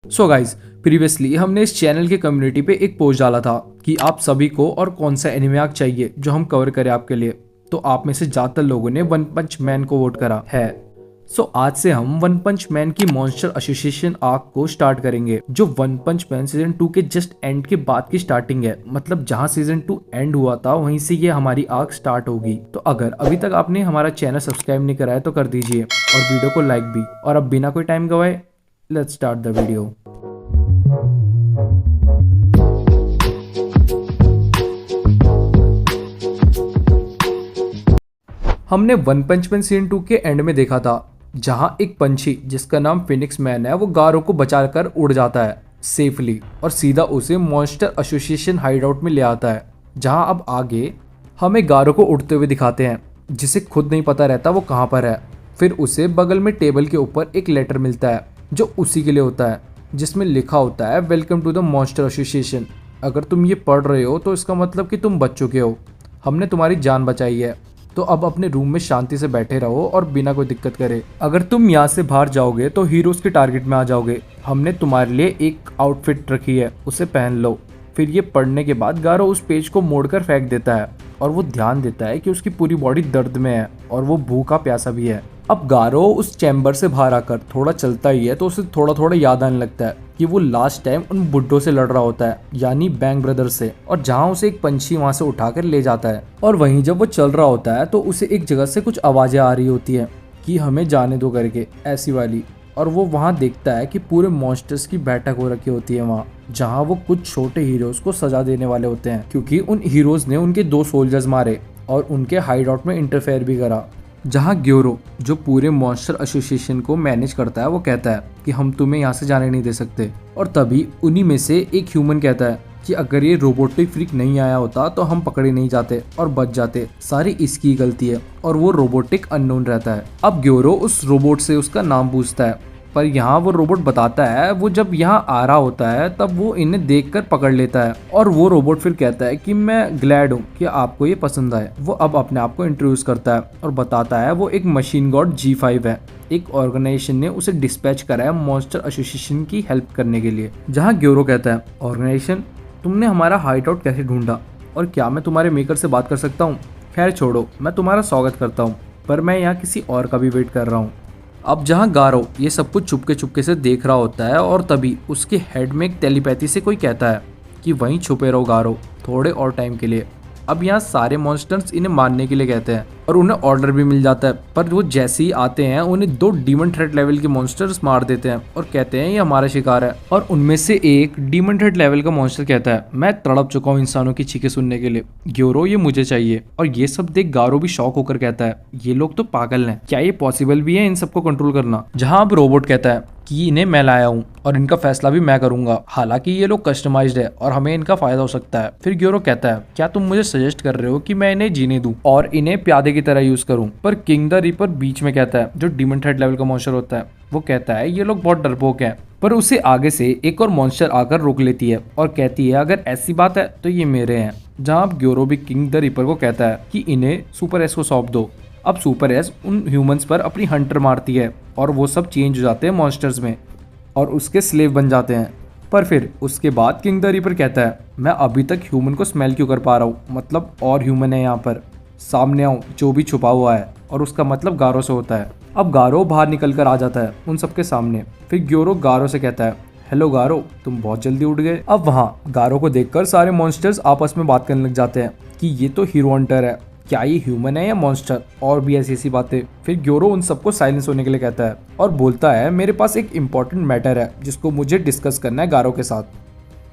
So guys, previously हमने इस channel के कम्युनिटी पे एक पोस्ट डाला था कि आप सभी को और कौन सा एनिमे आर्क चाहिए जो हम कवर करें आपके लिए। तो आप में से ज्यादातर लोगों ने वन पंच मैन को वोट करा है। सो आज से हम वन पंच मैन की मॉन्स्टर एसोसिएशन आर्क को स्टार्ट करेंगे, जो वन पंच मैन सीजन 2 के जस्ट एंड के बाद की स्टार्टिंग है। मतलब जहां सीजन 2 एंड हुआ था वहीं से ये हमारी आर्क स्टार्ट होगी। तो अगर अभी तक आपने हमारा चैनल सब्सक्राइब नहीं करा है तो कर दीजिए और वीडियो को लाइक भी। और अब बिना कोई टाइम गवाए लेट्स स्टार्ट द वीडियो। हमने वन पंच मैन सीजन 2 के एंड में देखा था, जहां एक पंछी जिसका नाम फिनिक्स मैन है वो गारो को बचाकर उड़ जाता है सेफली और सीधा उसे मॉन्स्टर एसोसिएशन हाइडआउट में ले आता है। जहां अब आगे हमें गारो को उड़ते हुए दिखाते हैं, जिसे खुद नहीं पता रहता वो कहां पर है। फिर उसे बगल में टेबल के ऊपर एक लेटर मिलता है जो उसी के लिए होता है, जिसमें लिखा होता है welcome to the monster association. अगर तुम ये पढ़ रहे हो तो इसका मतलब कि तुम बच चुके हो, हमने तुम्हारी जान बचाई है। तो अब अपने रूम में शांति से बैठे रहो और बिना कोई दिक्कत करे। अगर तुम यहाँ से बाहर जाओगे तो हीरोज के टारगेट में आ जाओगे। हमने तुम्हारे लिए एक आउटफिट रखी है, उसे पहन लो। फिर ये पढ़ने के बाद गारो उस पेज को मोड़कर फेंक देता है और वो ध्यान देता है कि उसकी पूरी बॉडी दर्द में है और वो भूखा प्यासा भी है। अब गारो उस चैम्बर से बाहर आकर थोड़ा चलता ही है तो उसे थोड़ा थोड़ा याद आने लगता है कि वो लास्ट टाइम उन बुड्ढों से लड़ रहा होता है, यानी बैंग ब्रदर्स से, और जहां उसे एक पंछी वहां से उठाकर ले जाता है। और वहीं जब वो चल रहा होता है तो उसे एक जगह से कुछ आवाजें आ रही होती है कि हमें जाने दो करके, ऐसी वाली। और वो वहां देखता है कि पूरे मॉन्स्टर्स की बैठक हो रखी होती है वहां, जहां वो कुछ छोटे हीरोज को सजा देने वाले होते हैं, क्योंकि उन हीरोज ने उनके 2 सोल्जर्स मारे और उनके हाइडआउट में इंटरफेयर भी करा। जहां ग्योरो, जो पूरे मॉन्स्टर एसोसिएशन को मैनेज करता है, वो कहता है कि हम तुम्हें यहाँ से जाने नहीं दे सकते। और तभी उन्हीं में से एक ह्यूमन कहता है कि अगर ये रोबोटिक फ्रीक नहीं आया होता तो हम पकड़े नहीं जाते और बच जाते, सारी इसकी गलती है। और वो रोबोटिक अननोन रहता है। अब ग्योरो उस रोबोट से उसका नाम पूछता है, पर यहाँ वो रोबोट बताता है वो जब यहाँ आ रहा होता है तब वो इन्हें देखकर पकड़ लेता है। और वो रोबोट फिर कहता है कि मैं ग्लैड हूँ कि आपको ये पसंद आए। वो अब अपने आप को इंट्रोड्यूस करता है और बताता है वो एक मशीन गॉड G5 है। एक ऑर्गेनाइजेशन ने उसे डिस्पैच करा है मॉन्स्टर एसोसिएशन की हेल्प करने के लिए। जहाँ ग्योरो कहता है, ऑर्गेनाइजेशन, तुमने हमारा हाइड आउट कैसे ढूंढा और क्या मैं तुम्हारे मेकर से बात कर सकता हूँ? खैर छोड़ो, मैं तुम्हारा स्वागत करता हूँ, पर मैं यहाँ किसी और का भी वेट कर रहा हूँ। अब जहाँ गारो ये सब कुछ चुपके चुपके से देख रहा होता है और तभी उसके हेड में एक टेलीपैथी से कोई कहता है कि वहीं छुपे रहो गारो, थोड़े और टाइम के लिए। अब यहाँ सारे मॉन्स्टर्स इन्हें मारने के लिए कहते हैं और उन्हें ऑर्डर भी मिल जाता है, पर वो जैसे ही आते हैं उन्हें 2 डीमन थ्रेट लेवल के मॉन्स्टर्स मार देते हैं और कहते हैं ये हमारा शिकार है। और उनमें से एक डीमन थ्रेट लेवल का मॉन्स्टर कहता है, मैं तड़प चुका हूँ इंसानों की चीखें सुनने के लिए, ग्योरो ये मुझे चाहिए। और ये सब देख गारो भी शॉक होकर कहता है, ये लोग तो पागल हैं, क्या ये पॉसिबल भी है इन सबको कंट्रोल करना? जहाँ अब रोबोट कहता है कि इन्हें मैं लाया हूँ और इनका फैसला भी मैं करूंगा, हालांकि ये लोग कस्टमाइज्ड है और हमें इनका फायदा हो सकता है। फिर ग्योरो कहता है, क्या तुम मुझे सजेस्ट कर रहे हो कि मैं इन्हें जीने दूं और इन्हें प्यादे की तरह यूज करूं? पर किंग द रीपर बीच में कहता है, जो डीमन थ्रेट लेवल का मॉन्स्टर होता है, वो कहता है ये लोग बहुत डरपोक हैं। पर उसे आगे से एक और मॉन्स्टर आकर रोक लेती है और कहती है अगर ऐसी बात है तो ये मेरे हैं। जहाँ अब ग्योरो भी किंग द रीपर को कहता है कि इन्हें सुपर एस को सौंप दो। अब सुपर एस उन ह्यूमंस पर अपनी हंटर मारती है और वो सब चेंज हो जाते हैं मॉन्स्टर्स में और उसके स्लेव बन जाते हैं। पर फिर उसके बाद किंग द रीपर कहता है, मैं अभी तक ह्यूमन को स्मेल क्यों कर पा रहा हूँ? मतलब और ह्यूमन है यहाँ पर, सामने आओ, जो भी छुपा हुआ है। और उसका मतलब गारो से होता है। अब गारो बाहर निकल कर आ जाता है उन सबके सामने। फिर ग्योरो गारो से कहता है, हेलो गारो, तुम बहुत जल्दी उठ गए। अब वहाँ गारो को देखकर सारे मॉन्स्टर्स आपस में बात करने लग जाते हैं कि ये तो हीरो हंटर है, क्या ये ह्यूमन है या मॉन्स्टर, और भी ऐसी बातें। फिर ग्योरो उन सबको साइलेंस होने के लिए कहता है और बोलता है, मेरे पास एक इम्पोर्टेंट मैटर है जिसको मुझे डिस्कस करना है गारो के साथ।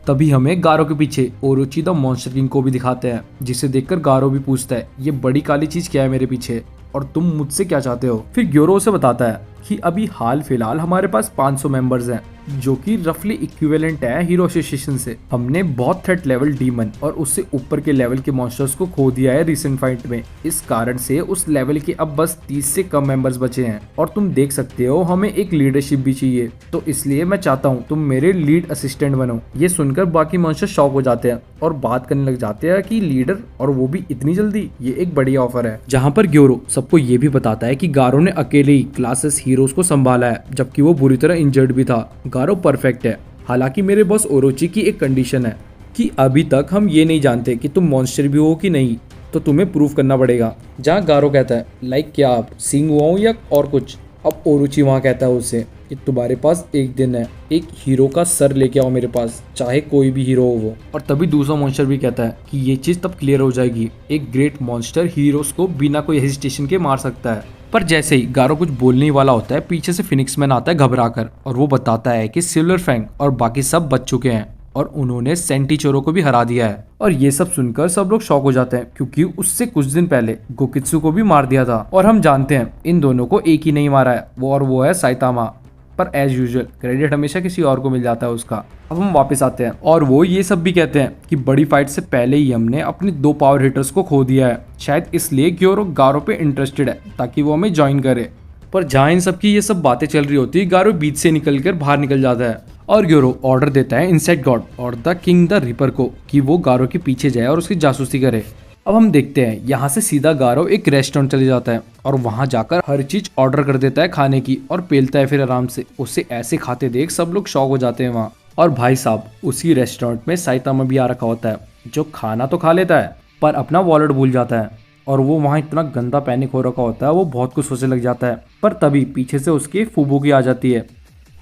तभी हमें गारो के पीछे ओरोची द मॉन्स्टर किंग को भी दिखाते हैं, जिसे देखकर गारो भी पूछता है, ये बड़ी काली चीज क्या है मेरे पीछे और तुम मुझसे क्या चाहते हो? फिर ग्योरो उसे बताता है कि अभी हाल फिलहाल हमारे पास 500 मेंबर्स हैं, जो कि रफली इक्विवेलेंट है हीरो एसोसिएशन से। हमने बहुत थ्रेट लेवल डीमन और उससे ऊपर के लेवल के मॉन्स्टर्स को खो दिया है रिसेंट फाइट में। इस कारण से उस लेवल के अब बस 30 से कम मेंबर्स बचे हैं और तुम देख सकते हो हमें एक लीडरशिप भी चाहिए, तो इसलिए मैं चाहता हूँ तुम मेरे लीड असिस्टेंट बनो। ये सुनकर बाकी मॉन्स्टर शॉक हो जाते हैं और बात करने लग जाते हैं कि लीडर, और वो भी इतनी जल्दी, ये एक बढ़िया ऑफर है। जहाँ पर ग्योरो सबको ये भी बताता है कि गारो ने अकेले ही क्लासेस हीरो हीरोज को संभाला है, जबकि वो बुरी तरह इंजर्ड भी था। गारो परफेक्ट है। हालांकि मेरे बॉस ओरोची की एक कंडीशन है कि अभी तक हम ये नहीं जानते कि तुम मॉन्स्टर भी हो कि नहीं, तो तुम्हें प्रूव करना पड़ेगा। जहाँ गारो कहता है लाइक क्या आप सिंग हुआ हूँ या और कुछ। अब ओरोची वहाँ कहता है उससे कि तुम्हारे पास एक दिन है, एक हीरो का सर लेके आओ मेरे पास, चाहे कोई भी हीरो हो वो। और तभी दूसरा मॉन्स्टर भी कहता है कि ये चीज तब क्लियर हो जाएगी, एक ग्रेट मॉन्स्टर हीरोज को बिना कोई हेजिटेशन के मार सकता है। पर जैसे ही गारो कुछ बोलने ही वाला होता है, पीछे से फिनिक्स मैन आता है घबराकर, और वो बताता है कि सिल्वर फैंग और बाकी सब बच चुके हैं और उन्होंने सेंटीचोरो को भी हरा दिया है। और ये सब सुनकर सब लोग शॉक हो जाते हैं, क्योंकि उससे कुछ दिन पहले गोकित्सु को भी मार दिया था। और हम जानते हैं इन दोनों को एक ही नहीं मारा है, वो है साइतामा। पर एज यूजुअल क्रेडिट हमेशा किसी और को मिल जाता है उसका। अब हम वापस आते हैं और वो ये सब भी कहते हैं कि बड़ी फाइट से पहले ही हमने अपने 2 पावर हिटर्स को खो दिया है, शायद इसलिए ग्योरो गारो पे इंटरेस्टेड है ताकि वो हमें ज्वाइन करे। पर जहाँ इन सब की ये सब बातें चल रही होती है, गारो बीच से निकलकर बाहर निकल जाता है और ग्योरो ऑर्डर देता है इंसेक्ट गॉड और द किंग द रिपर को कि वो गारो के पीछे जाए और उसकी जासूसी करे। अब हम देखते हैं यहाँ से सीधा गारो एक रेस्टोरेंट चले जाता है और वहाँ जाकर हर चीज ऑर्डर कर देता है खाने की और पेलता है फिर आराम से। उसे ऐसे खाते देख सब लोग शॉक हो जाते हैं वहाँ। और भाई साहब उसी रेस्टोरेंट में साइतामा भी आ रखा होता है, जो खाना तो खा लेता है पर अपना वॉलेट भूल जाता है। और वो वहाँ इतना गंदा पैनिक हो रखा होता है, वो बहुत कुछ सोचने लग जाता है। पर तभी पीछे से उसकी फुबुकी आ जाती है।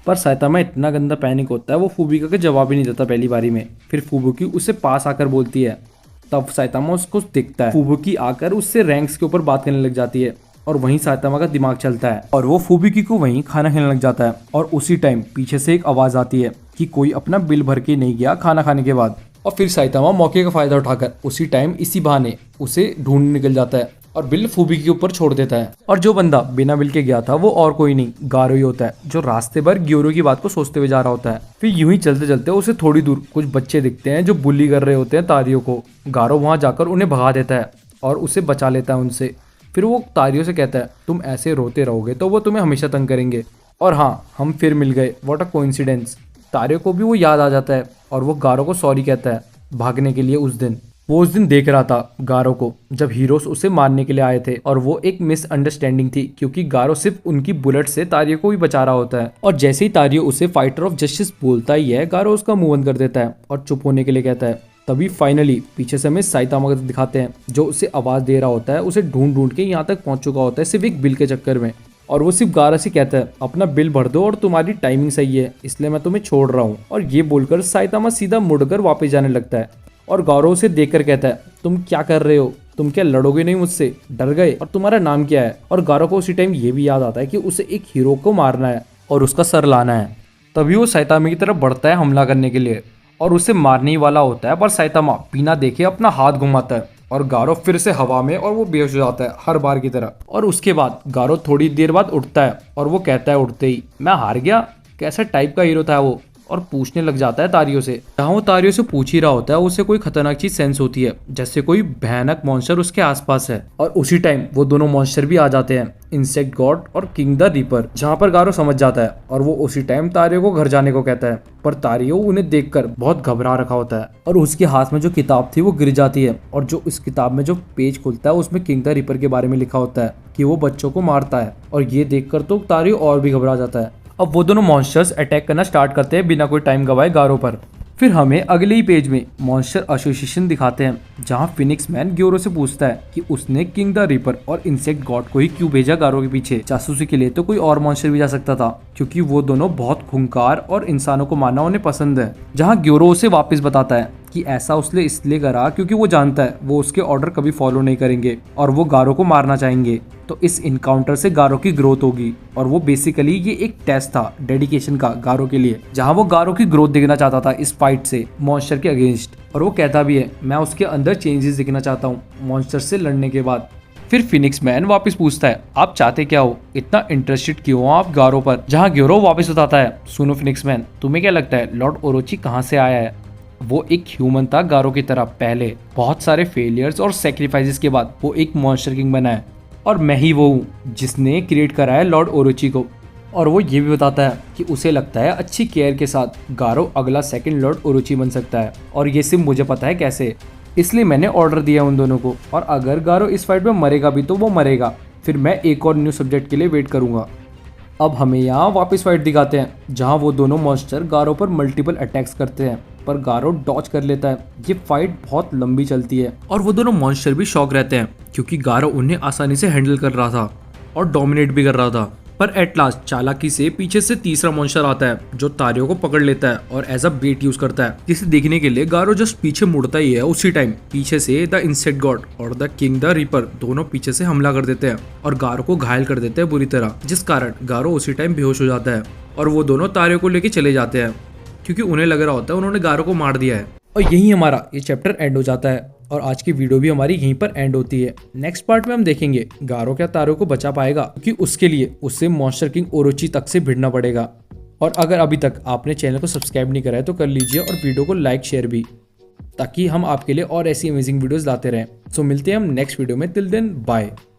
पर साइतामा इतना गंदा पैनिक होता है, वो फुबुकी का जवाब ही नहीं देता पहली बारी में। फिर फुबुकी उससे पास आकर बोलती है, तब साइतामा उसको दिखता है। फुबुकी आकर उससे रैंक्स के ऊपर बात करने लग जाती है और वहीं साइतामा का दिमाग चलता है और वो फुबुकी को वहीं खाना खिलाने लग जाता है। और उसी टाइम पीछे से एक आवाज आती है कि कोई अपना बिल भर के नहीं गया खाना खाने के बाद। और फिर साइतामा मौके का फायदा उठाकर उसी टाइम इसी बहाने उसे ढूंढने निकल जाता है और बिल फुबुकी के ऊपर छोड़ देता है। और जो बंदा बिना बिल के गया था वो और कोई नहीं गारो ही होता है, जो रास्ते भर ग्योरो की बात को सोचते हुए जा रहा होता है। फिर यूं ही चलते चलते उसे थोड़ी दूर कुछ बच्चे दिखते हैं जो बुली कर रहे होते हैं तारियों को। गारो वहां जाकर उन्हें भगा देता है और उसे बचा लेता है उनसे। फिर वो तारियों से कहता है तुम ऐसे रोते रहोगे तो वो तुम्हें हमेशा तंग करेंगे। और हाँ, हम फिर मिल गए, व्हाट अ कोइंसिडेंस। तारियों को भी वो याद आ जाता है और वो गारो को सॉरी कहता है भागने के लिए उस दिन। वो उस दिन देख रहा था गारो को जब हीरोज उसे मारने के लिए आए थे और वो एक मिसअंडरस्टैंडिंग थी, क्योंकि गारो सिर्फ उनकी बुलेट से तारियो को भी बचा रहा होता है। और जैसे ही तारियो उसे फाइटर ऑफ जस्टिस बोलता ही है, गारो उसका मुंह बंद कर देता है और चुप होने के लिए कहता है। तभी फाइनली पीछे से हमें साइतामा को दिखाते हैं, जो उसे आवाज दे रहा होता है, उसे ढूंढ ढूंढ के यहाँ तक पहुंच चुका होता है सिर्फ एक बिल के चक्कर में। और वो सिर्फ गारो से कहता है अपना बिल भर दो और तुम्हारी टाइमिंग सही है इसलिए मैं तुम्हें छोड़ रहा हूँ। और ये बोलकर साइतामा सीधा मुड़कर वापस जाने लगता है और गारो उसे देखकर कहता है तुम क्या कर रहे हो, तुम क्या लड़ोगे नहीं मुझसे, डर गए, और तुम्हारा नाम क्या है। और गारो को उसी टाइम ये भी याद आता है कि उसे एक हीरो को मारना है और उसका सर लाना है। तभी वो साइतामा की तरफ बढ़ता है हमला करने के लिए और उसे मारने ही वाला होता है, पर साइतामा बिना देखे अपना हाथ घुमाता है और गारो फिर से हवा में और वो बेहोश हो जाता है हर बार की तरह। और उसके बाद गारो थोड़ी देर बाद उठता है और वो कहता है उठते ही, मैं हार गया, कैसा टाइप का हीरो था वो। और पूछने लग जाता है तारियों से। जहाँ वो तारियों से पूछ ही रहा होता है, उसे कोई खतरनाक चीज सेंस होती है, जैसे कोई भयानक मॉन्स्टर उसके आसपास है। और उसी टाइम वो दोनों मॉन्स्टर भी आ जाते हैं, इंसेक्ट गॉड और किंग द रीपर। जहाँ पर गारो समझ जाता है और वो उसी टाइम तारियों को घर जाने को कहता है, पर तारियों उन्हें देखकर बहुत घबरा रखा होता है और उसके हाथ में जो किताब थी वो गिर जाती है। और जो इस किताब में जो पेज खुलता है उसमें किंग द रीपर के बारे में लिखा होता है कि वो बच्चों को मारता है। और ये देखकर तो तारियों और भी घबरा जाता है। अब वो दोनों मॉन्स्टर्स अटैक करना स्टार्ट करते हैं बिना कोई टाइम गवाए गारो पर। फिर हमें अगले ही पेज में मॉन्स्टर एसोसिएशन दिखाते हैं, जहां फिनिक्स मैन ग्योरो से पूछता है कि उसने किंग द रीपर और इंसेक्ट गॉड को ही क्यों भेजा गारो के पीछे। जासूसी के लिए तो कोई और मॉन्स्टर भी जा सकता था, क्योंकि वो दोनों बहुत खूंखार और इंसानों को मारना उन्हें पसंद है। जहाँ ग्योरो उसे वापस बताता है कि ऐसा उसने इसलिए करा क्योंकि वो जानता है वो उसके ऑर्डर कभी फॉलो नहीं करेंगे और वो गारो को मारना चाहेंगे। तो इस इनकाउंटर से गारो की ग्रोथ होगी और वो बेसिकली ये एक टेस्ट था डेडिकेशन का गारो के लिए, जहां वो गारो की ग्रोथ देखना चाहता था इस फाइट से मॉन्स्टर के अगेंस्ट। और वो कहता भी है मैं उसके अंदर चेंजेस देखना चाहता हूँ मॉन्स्टर से लड़ने के बाद। फिर फिनिक्स मैन वापस पूछता है आप चाहते क्या हो, इतना इंटरेस्टेड क्यों हो आप गारो पर। जहाँ ग्योरो वापस बताता है सुनो फिनिक्स मैन, तुम्हें क्या लगता है लॉर्ड ओरोची कहाँ से आया है। वो एक ह्यूमन था गारो की तरह, पहले बहुत सारे फेलियर्स और सेक्रीफाइसेस के बाद वो एक मॉन्स्टर किंग बना है और मैं ही वो हूँ जिसने क्रिएट करा है लॉर्ड ओरोची को। और वो ये भी बताता है कि उसे लगता है अच्छी केयर के साथ गारो अगला सेकंड लॉर्ड ओरोची बन सकता है और ये सिर्फ मुझे पता है कैसे, इसलिए मैंने ऑर्डर दिया उन दोनों को। और अगर गारो इस फाइट में मरेगा भी तो वो मरेगा, फिर मैं एक और न्यू सब्जेक्ट के लिए वेट करूंगा। अब हमें यहाँ वापस फाइट दिखाते हैं जहाँ वो दोनों मॉन्स्टर गारो पर मल्टीपल अटैक्स करते हैं, पर गारो डॉज कर लेता है। ये फाइट बहुत लंबी चलती है और वो दोनों मॉन्स्टर भी शॉक रहते हैं क्योंकि गारो उन्हें आसानी से हैंडल कर रहा था और डोमिनेट भी कर रहा था। पर एट लास्ट चालाकी से पीछे से तीसरा मॉन्स्टर आता है जो तारियो को पकड़ लेता है और एज अ बेट यूज करता है, जिसे देखने के लिए गारो जस्ट पीछे मुड़ता ही है। उसी टाइम पीछे से द इंसेक्ट गॉड और द किंग द रीपर दोनों पीछे से हमला कर देते हैं और गारो को घायल कर देते हैं बुरी तरह, जिस कारण गारो उसी टाइम बेहोश हो जाता है और वो दोनों तारियो को लेके चले जाते हैं क्योंकि उन्हें लग रहा होता है उन्होंने गारो को मार दिया है। और यही हमारा ये चैप्टर एंड हो जाता है और आज की वीडियो भी हमारी यहीं पर एंड होती है। नेक्स्ट पार्ट में हम देखेंगे गारो क्या तारो को बचा पाएगा, क्योंकि उसके लिए उसे मॉन्स्टर किंग ओरोची तक से भिड़ना पड़ेगा। और अगर अभी तक आपने चैनल को सब्सक्राइब नहीं करा है तो कर लीजिए और वीडियो को लाइक शेयर भी, ताकि हम आपके लिए और ऐसी अमेजिंग वीडियोस लाते रहें। सो मिलते हैं हम नेक्स्ट वीडियो में। Till then bye.